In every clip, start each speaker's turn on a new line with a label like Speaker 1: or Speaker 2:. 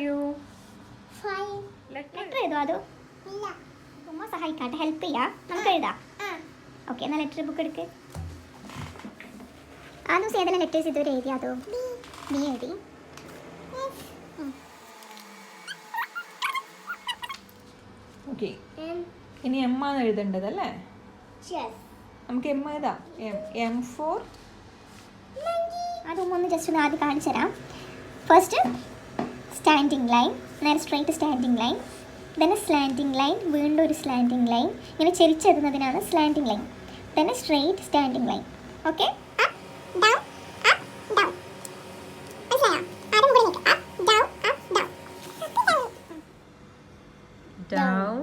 Speaker 1: you?
Speaker 2: Fine.
Speaker 1: Letter
Speaker 3: എഴുതോ അതോ
Speaker 2: ഇല്ല.
Speaker 3: ഉമ്മ സഹായിക്കാട്ടെ, ഹെൽപ്പ് ചെയ്യാം. നമുക്ക് എഴുതാം. ഓക്കെ, എന്നാൽ ലെറ്റർ ബുക്ക് എടുക്ക്. ആദ്യം ഏതെല്ലാം ലെറ്റേഴ്സ് ഇതുവരെ എഴുതി? അതോ നീ എഴുതി?
Speaker 1: ഓക്കെ. ഇനി എം ആണ് എഴുതേണ്ടതല്ലേ?
Speaker 2: Yes.
Speaker 1: നമുക്ക് എം എഴുതാം. എം ഫോർ
Speaker 3: അത് ഉമ്മ ഒന്ന് ജസ്റ്റ് ഒന്ന് ആദ്യം കാണിച്ചു തരാം. ഫസ്റ്റ് സ്റ്റാൻഡിങ് ലൈൻ, നേരെ straight standing line, then slanting line, വീണ്ടും ഒരു സ്ലാൻഡിങ് ലൈൻ, ഇങ്ങനെ ചെരിച്ചെഴുതുന്നതിനാണ് slanting line, then straight standing line. Okay,
Speaker 2: Down, up, down. മനസ്സിലായോ? ആദ്യം മുകളിൽ നിൽക്ക്. Up, down, up, down.
Speaker 1: down,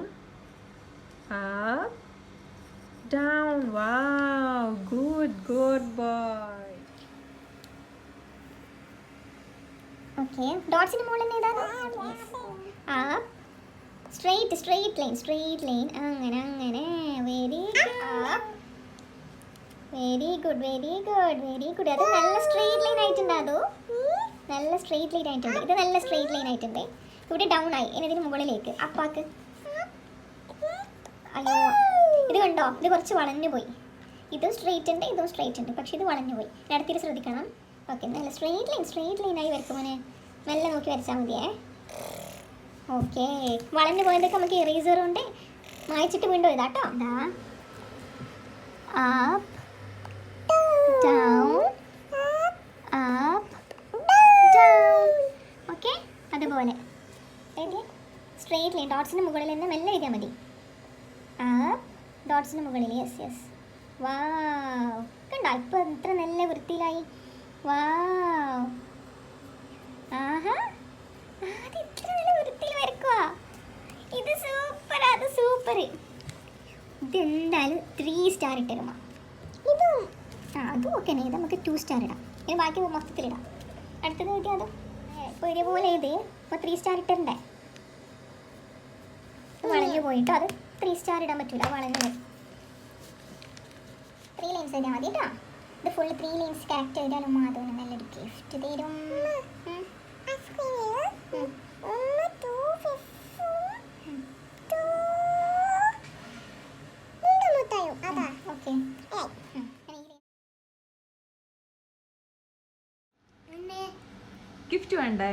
Speaker 1: up, down. Wow, good boy.
Speaker 3: Okay. ഡോട്ട്സിന് മുകളിൽ തന്നെ ഏതാണ്? അപ്പ്, സ്ട്രൈറ്റ് ലൈൻ, അങ്ങനെ വെരി ഗുഡ്. അത് നല്ല സ്ട്രെയിറ്റ് ലൈൻ ആയിട്ടുണ്ട്. അതോ നല്ല സ്ട്രെയിറ്റ് ലൈൻ ആയിട്ടുണ്ട്. ഇത് നല്ല സ്ട്രെയിറ്റ് ലൈൻ ആയിട്ടുണ്ട്. ഇവിടെ ഡൗൺ ആയി, ഇനി ഇതിന് മുകളിലേക്ക് അപ്പാക്ക്. അയ്യോ, ഇത് കണ്ടോ, ഇത് കുറച്ച് വളഞ്ഞു പോയി. ഇതും സ്ട്രെയിറ്റ് ഉണ്ട്, പക്ഷെ ഇത് വളഞ്ഞു പോയി. അടുത്തിട്ട് ശ്രദ്ധിക്കണം. ഓക്കെ, നല്ല സ്ട്രെയിറ്റ് ലൈൻ ആയി വരക്കുമോനെ. മെല്ലെ നോക്കി വരച്ചാൽ മതിയേ. ഓക്കെ, വളഞ്ഞു പോയതൊക്കെ നമുക്ക് ഇറേസർ കൊണ്ട് മായ്ച്ചിട്ട് വീണ്ടും ഇതാട്ടോ. Up, down, up, down. Okay, അതുപോലെ സ്ട്രെയിറ്റ് ലൈൻ ഡോട്ട്സിന് മുകളിൽ നിന്ന് മെല്ലെ എഴുതിയാൽ മതി. അപ്പ്, ഡോട്ട്സിന് മുകളിൽ. യെസ്. വാവ്, കണ്ടോ ഇപ്പോൾ ഇത്ര നല്ല വൃത്തിയിലായി. വാവ്, ആഹാ, അത് ഇത്ര നല്ല വൃത്തിയിൽ വരക്കുക. ഇത് സൂപ്പർ, അത് സൂപ്പർ. ഇതെന്തായാലും 3 സ്റ്റാർ ഇട്ടരുമ. ഇതും അതും ഓക്കെ തന്നെ. ഇത് നമുക്ക് 2 സ്റ്റാർ ഇടാം. ഇനി ബാക്കി മൊത്തത്തിലിടാം. അടുത്തത് നോക്കിയാൽ അത് ഇപ്പോൾ ഇതേപോലെ ഇത് ഇപ്പോൾ 3 സ്റ്റാർ ഇട്ടിട്ടുണ്ടേ. വളഞ്ഞു പോയിട്ടോ, അത് 3 സ്റ്റാർ ഇടാൻ പറ്റൂല, വളഞ്ഞു പോയി. 3 ലൈൻസ് എഴുതിയാൽ മതി കേട്ടോ. ഇത് ഫുൾ 3 ലൈൻസ് ക്യാരക്ടർ എഴുതാനും മാധവന് നല്ലൊരു ഗിഫ്റ്റ് തരും.
Speaker 1: ഗിഫ്റ്റ് വേണ്ടേ?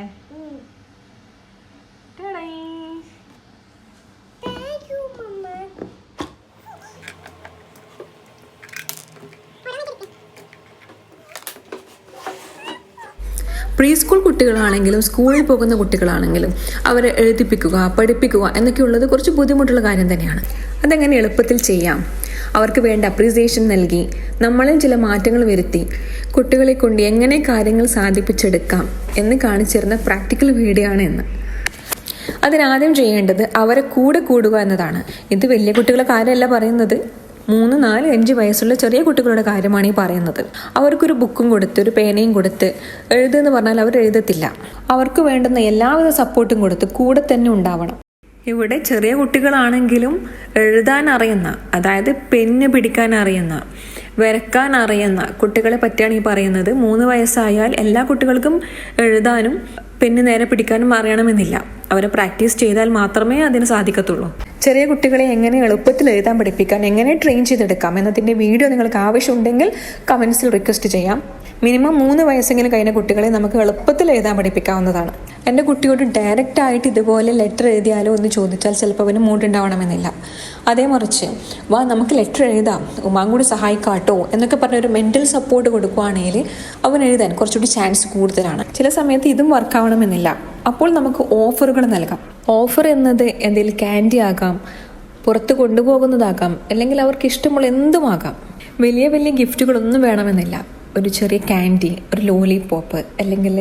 Speaker 1: പ്രീ സ്കൂൾ കുട്ടികളാണെങ്കിലും സ്കൂളിൽ പോകുന്ന കുട്ടികളാണെങ്കിലും അവരെ എഴുതിപ്പിക്കുക, പഠിപ്പിക്കുക എന്നൊക്കെയുള്ളത് കുറച്ച് ബുദ്ധിമുട്ടുള്ള കാര്യം തന്നെയാണ്. അതെങ്ങനെ എളുപ്പത്തിൽ ചെയ്യാം, അവർക്ക് വേണ്ട അപ്രീസിയേഷൻ നൽകി നമ്മളും ചില മാറ്റങ്ങൾ വരുത്തി കുട്ടികളെ കൊണ്ട് എങ്ങനെ കാര്യങ്ങൾ സാധിപ്പിച്ചെടുക്കാം എന്ന് കാണിച്ചിരുന്ന പ്രാക്ടിക്കൽ വീഡിയോ ആണ് ഇന്ന്. അതിനാദ്യം ചെയ്യേണ്ടത് അവരെ കൂടെ കൂടുക എന്നതാണ്. ഇത് വലിയ കുട്ടികളുടെ കാര്യമല്ല പറയുന്നത്, 3, 4, 5 വയസ്സുള്ള ചെറിയ കുട്ടികളുടെ കാര്യമാണ് ഈ പറയുന്നത്. അവർക്കൊരു ബുക്കും കൊടുത്ത് ഒരു പേനയും കൊടുത്ത് എഴുതുമെന്ന് പറഞ്ഞാൽ അവർ എഴുതത്തില്ല. അവർക്ക് വേണ്ടുന്ന എല്ലാവിധ സപ്പോർട്ടും കൊടുത്ത് കൂടെ തന്നെ ഉണ്ടാവണം. ഇവിടെ ചെറിയ കുട്ടികളാണെങ്കിലും എഴുതാൻ അറിയുന്ന, അതായത് പെന്ന് പിടിക്കാൻ അറിയുന്ന, വരക്കാൻ അറിയുന്ന കുട്ടികളെ പറ്റിയാണ് ഈ പറയുന്നത്. 3 വയസ്സായാൽ എല്ലാ കുട്ടികൾക്കും എഴുതാനും പെന്ന് നേരെ പിടിക്കാനും അറിയണമെന്നില്ല. അവരെ പ്രാക്ടീസ് ചെയ്താൽ മാത്രമേ അതിന് സാധിക്കത്തുള്ളൂ. ചെറിയ കുട്ടികളെ എങ്ങനെ എളുപ്പത്തിൽ എഴുതാൻ പഠിപ്പിക്കാൻ, എങ്ങനെ ട്രെയിൻ ചെയ്തെടുക്കാം എന്നതിൻ്റെ വീഡിയോ നിങ്ങൾക്ക് ആവശ്യമുണ്ടെങ്കിൽ കമൻസിൽ റിക്വസ്റ്റ് ചെയ്യാം. മിനിമം 3 വയസ്സെങ്കിലും കഴിഞ്ഞ കുട്ടികളെ നമുക്ക് എളുപ്പത്തിൽ എഴുതാൻ പഠിപ്പിക്കാവുന്നതാണ്. എൻ്റെ കുട്ടിയോട് ഡയറക്റ്റ് ആയിട്ട് ഇതുപോലെ ലെറ്റർ എഴുതിയാലോ എന്ന് ചോദിച്ചാൽ ചിലപ്പോൾ അവന് മൂടുണ്ടാവണമെന്നില്ല. അതേ മറിച്ച് വാ നമുക്ക് ലെറ്റർ എഴുതാം, ഉമ്മാൻ കൂടി സഹായിക്കാട്ടോ എന്നൊക്കെ പറഞ്ഞൊരു മെൻ്റൽ സപ്പോർട്ട് കൊടുക്കുകയാണെങ്കിൽ അവൻ എഴുതാൻ കുറച്ചുകൂടി ചാൻസ് കൂടുതലാണ്. ചില സമയത്ത് ഇതും വർക്കാവണമെന്നില്ല. അപ്പോൾ നമുക്ക് ഓഫറുകൾ നൽകാം. ഓഫർ എന്നത് എന്തെങ്കിലും ക്യാൻഡി ആകാം, പുറത്ത് കൊണ്ടുപോകുന്നതാകാം, അല്ലെങ്കിൽ അവർക്ക് ഇഷ്ടമുള്ള എന്തുമാകാം. വലിയ വലിയ ഗിഫ്റ്റുകളൊന്നും വേണമെന്നില്ല. ഒരു ചെറിയ ക്യാൻഡി, ഒരു ലോലിപോപ്പ്, അല്ലെങ്കിൽ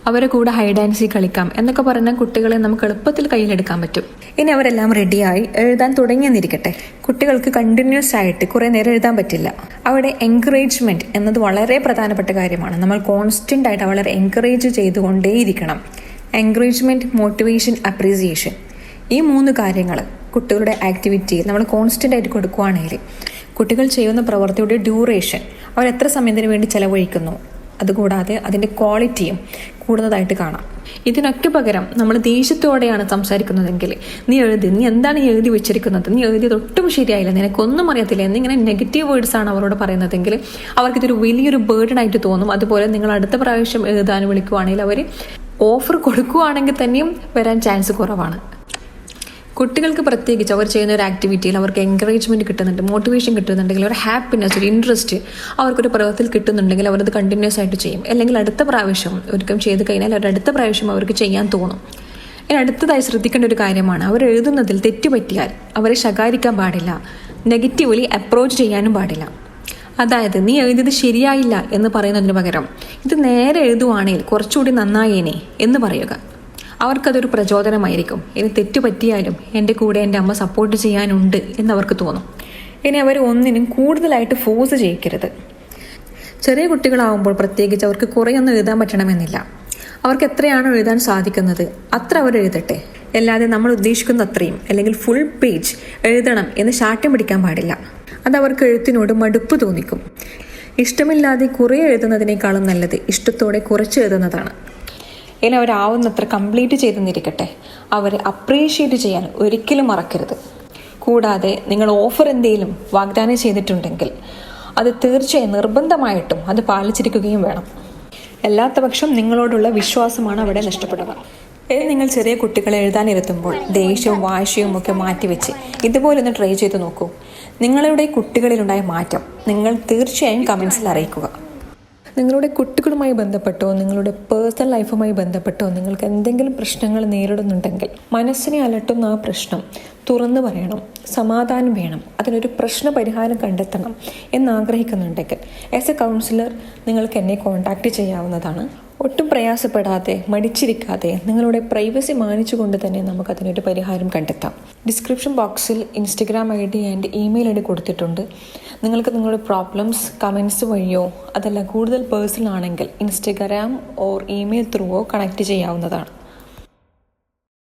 Speaker 1: അവരെ കൂടെ ഹൈഡ് ആൻഡ് സീ കളിക്കാം എന്നൊക്കെ പറഞ്ഞാൽ കുട്ടികളെ നമുക്ക് എളുപ്പത്തിൽ കയ്യിലെടുക്കാൻ പറ്റും. ഇനി അവരെല്ലാം റെഡിയായി എഴുതാൻ തുടങ്ങിയെന്നിരിക്കട്ടെ. കുട്ടികൾക്ക് കണ്ടിന്യൂസ് ആയിട്ട് കുറേ നേരം എഴുതാൻ പറ്റില്ല. അവിടെ എൻകറേജ്മെൻറ്റ് എന്നത് വളരെ പ്രധാനപ്പെട്ട കാര്യമാണ്. നമ്മൾ കോൺസ്റ്റൻ്റ് ആയിട്ട് വളരെ എൻകറേജ് ചെയ്തുകൊണ്ടേയിരിക്കണം. എൻകറേജ്മെൻറ്റ്, മോട്ടിവേഷൻ, അപ്രീസിയേഷൻ, ഈ 3 കാര്യങ്ങൾ കുട്ടികളുടെ ആക്ടിവിറ്റിയിൽ നമ്മൾ കോൺസ്റ്റൻ്റ് ആയിട്ട് കൊടുക്കുകയാണെങ്കിൽ കുട്ടികൾ ചെയ്യുന്ന പ്രവൃത്തിയുടെ ഡ്യൂറേഷൻ, അവർ എത്ര സമയത്തിന് വേണ്ടി ചെലവഴിക്കുന്നു, അതുകൂടാതെ അതിൻ്റെ ക്വാളിറ്റിയും കൂടുന്നതായിട്ട് കാണാം. ഇതിനൊക്കെ പകരം നമ്മൾ ദേഷ്യത്തോടെയാണ് സംസാരിക്കുന്നതെങ്കിൽ നീ എന്താണ് ഈ എഴുതി വെച്ചിരിക്കുന്നത്, നീ എഴുതിയത് ഒട്ടും ശരിയായില്ല, നിനക്കൊന്നും അറിയത്തില്ല എന്നിങ്ങനെ നെഗറ്റീവ് വേർഡ്സ് ആണ് അവരോട് പറയുന്നതെങ്കിൽ അവർക്കിതൊരു വലിയൊരു ബേർഡൻ ആയിട്ട് തോന്നും. അതുപോലെ നിങ്ങൾ അടുത്ത പ്രാവശ്യം എഴുതാൻ വിളിക്കുവാണെങ്കിൽ അവർ ഓഫർ കൊടുക്കുകയാണെങ്കിൽ തന്നെയും വരാൻ ചാൻസ് കുറവാണ്. കുട്ടികൾക്ക് പ്രത്യേകിച്ച് അവർ ചെയ്യുന്ന ഒരു ആക്ടിവിറ്റിയിൽ അവർക്ക് എൻകറേജ്മെൻറ്റ് കിട്ടുന്നുണ്ട്, മോട്ടിവേഷൻ കിട്ടുന്നുണ്ടെങ്കിൽ, ഒരു ഹാപ്പിനെസ്, ഒരു ഇൻട്രസ്റ്റ് അവർക്കൊരു പ്രവൃത്തിയിൽ കിട്ടുന്നുണ്ടെങ്കിൽ അവരത് കണ്ടിന്യൂസ് ആയിട്ട് ചെയ്യും. അല്ലെങ്കിൽ അടുത്ത പ്രാവശ്യം ഒരിക്കലും ചെയ്ത് കഴിഞ്ഞാൽ അടുത്ത പ്രാവശ്യം അവർക്ക് ചെയ്യാൻ തോന്നും. ഇനി അടുത്തതായി ശ്രദ്ധിക്കേണ്ട ഒരു കാര്യമാണ്, അവർ എഴുതുന്നതിൽ തെറ്റ് പറ്റിയാൽ അവരെ ശകാരിക്കാൻ പാടില്ല, നെഗറ്റീവ്ലി അപ്രോച്ച് ചെയ്യാനും പാടില്ല. അതായത് നീ എഴുതിയത് ശരിയായില്ല എന്ന് പറയുന്നതിന് പകരം ഇത് നേരെ എഴുതുവാണെങ്കിൽ കുറച്ചുകൂടി നന്നായേനെ എന്ന് പറയുക. അവർക്കതൊരു പ്രചോദനമായിരിക്കും. ഇനി തെറ്റ് പറ്റിയാലും എൻ്റെ കൂടെ എൻ്റെ അമ്മ സപ്പോർട്ട് ചെയ്യാനുണ്ട് എന്നവർക്ക് തോന്നും. ഇനി അവർ ഒന്നിനും കൂടുതലായിട്ട് ഫോഴ്സ് ചെയ്യിക്കരുത്. ചെറിയ കുട്ടികളാവുമ്പോൾ പ്രത്യേകിച്ച് അവർക്ക് കുറേയൊന്നും എഴുതാൻ പറ്റണമെന്നില്ല. അവർക്ക് എത്രയാണോ എഴുതാൻ സാധിക്കുന്നത് അത്ര അവർ എഴുതട്ടെ. അല്ലാതെ നമ്മൾ ഉദ്ദേശിക്കുന്ന അത്രയും അല്ലെങ്കിൽ ഫുൾ പേജ് എഴുതണം എന്ന് ശാഠ്യം പിടിക്കാൻ പാടില്ല. അതവർക്ക് എഴുത്തിനോട് മടുപ്പ് തോന്നിക്കും. ഇഷ്ടമില്ലാതെ കുറേ എഴുതുന്നതിനേക്കാളും നല്ലത് ഇഷ്ടത്തോടെ കുറച്ച് എഴുതുന്നതാണ്. ഇനി അവരാവുന്നത്ര കംപ്ലീറ്റ് ചെയ്തെന്നിരിക്കട്ടെ, അവരെ അപ്രീഷിയേറ്റ് ചെയ്യാൻ ഒരിക്കലും മറക്കരുത്. കൂടാതെ നിങ്ങൾ ഓഫർ എന്തെങ്കിലും വാഗ്ദാനം ചെയ്തിട്ടുണ്ടെങ്കിൽ അത് തീർച്ചയായും നിർബന്ധമായിട്ടും അത് പാലിച്ചിരിക്കുകയും വേണം. അല്ലാത്ത പക്ഷം നിങ്ങളോടുള്ള വിശ്വാസമാണ് അവിടെ നഷ്ടപ്പെടുക. ഇനി നിങ്ങൾ ചെറിയ കുട്ടികളെ എഴുതാനിരുത്തുമ്പോൾ ദേഷ്യവും വാശിയും ഒക്കെ മാറ്റിവെച്ച് ഇതുപോലെ ഒന്ന് ട്രൈ ചെയ്ത് നോക്കൂ. നിങ്ങളുടെ കുട്ടികളിലുണ്ടായ മാറ്റം നിങ്ങൾ തീർച്ചയായും കമൻസിൽ അറിയിക്കുക. നിങ്ങളുടെ കുട്ടികളുമായി ബന്ധപ്പെട്ടോ നിങ്ങളുടെ പേഴ്സണൽ ലൈഫുമായി ബന്ധപ്പെട്ടോ നിങ്ങൾക്ക് എന്തെങ്കിലും പ്രശ്നങ്ങൾ നേരിടുന്നുണ്ടെങ്കിൽ മനസ്സിനെ അലട്ടുന്ന ആ പ്രശ്നം തുറന്നു പറയണം, സമാധാനം വേണം, അതിനൊരു പ്രശ്ന പരിഹാരം കണ്ടെത്തണം എന്നാഗ്രഹിക്കുന്നുണ്ടെങ്കിൽ ആസ് എ കൗൺസിലർ നിങ്ങൾക്ക് എന്നെ കോൺടാക്റ്റ് ചെയ്യാവുന്നതാണ്. ഒട്ടും പ്രയാസപ്പെടാതെ മടിച്ചിരിക്കാതെ നിങ്ങളുടെ പ്രൈവസി മാനിച്ചുകൊണ്ട് തന്നെ നമുക്കതിനൊരു പരിഹാരം കണ്ടെത്താം. ഡിസ്ക്രിപ്ഷൻ ബോക്സിൽ Instagram ID and email ID കൊടുത്തിട്ടുണ്ട്. നിങ്ങൾക്ക് നിങ്ങളുടെ പ്രോബ്ലംസ് കമൻസ് വഴിയോ അതല്ല കൂടുതൽ പേഴ്സണൽ ആണെങ്കിൽ ഇൻസ്റ്റഗ്രാം ഓർ ഇമെയിൽ ത്രൂവോ കണക്ട് ചെയ്യാവുന്നതാണ്.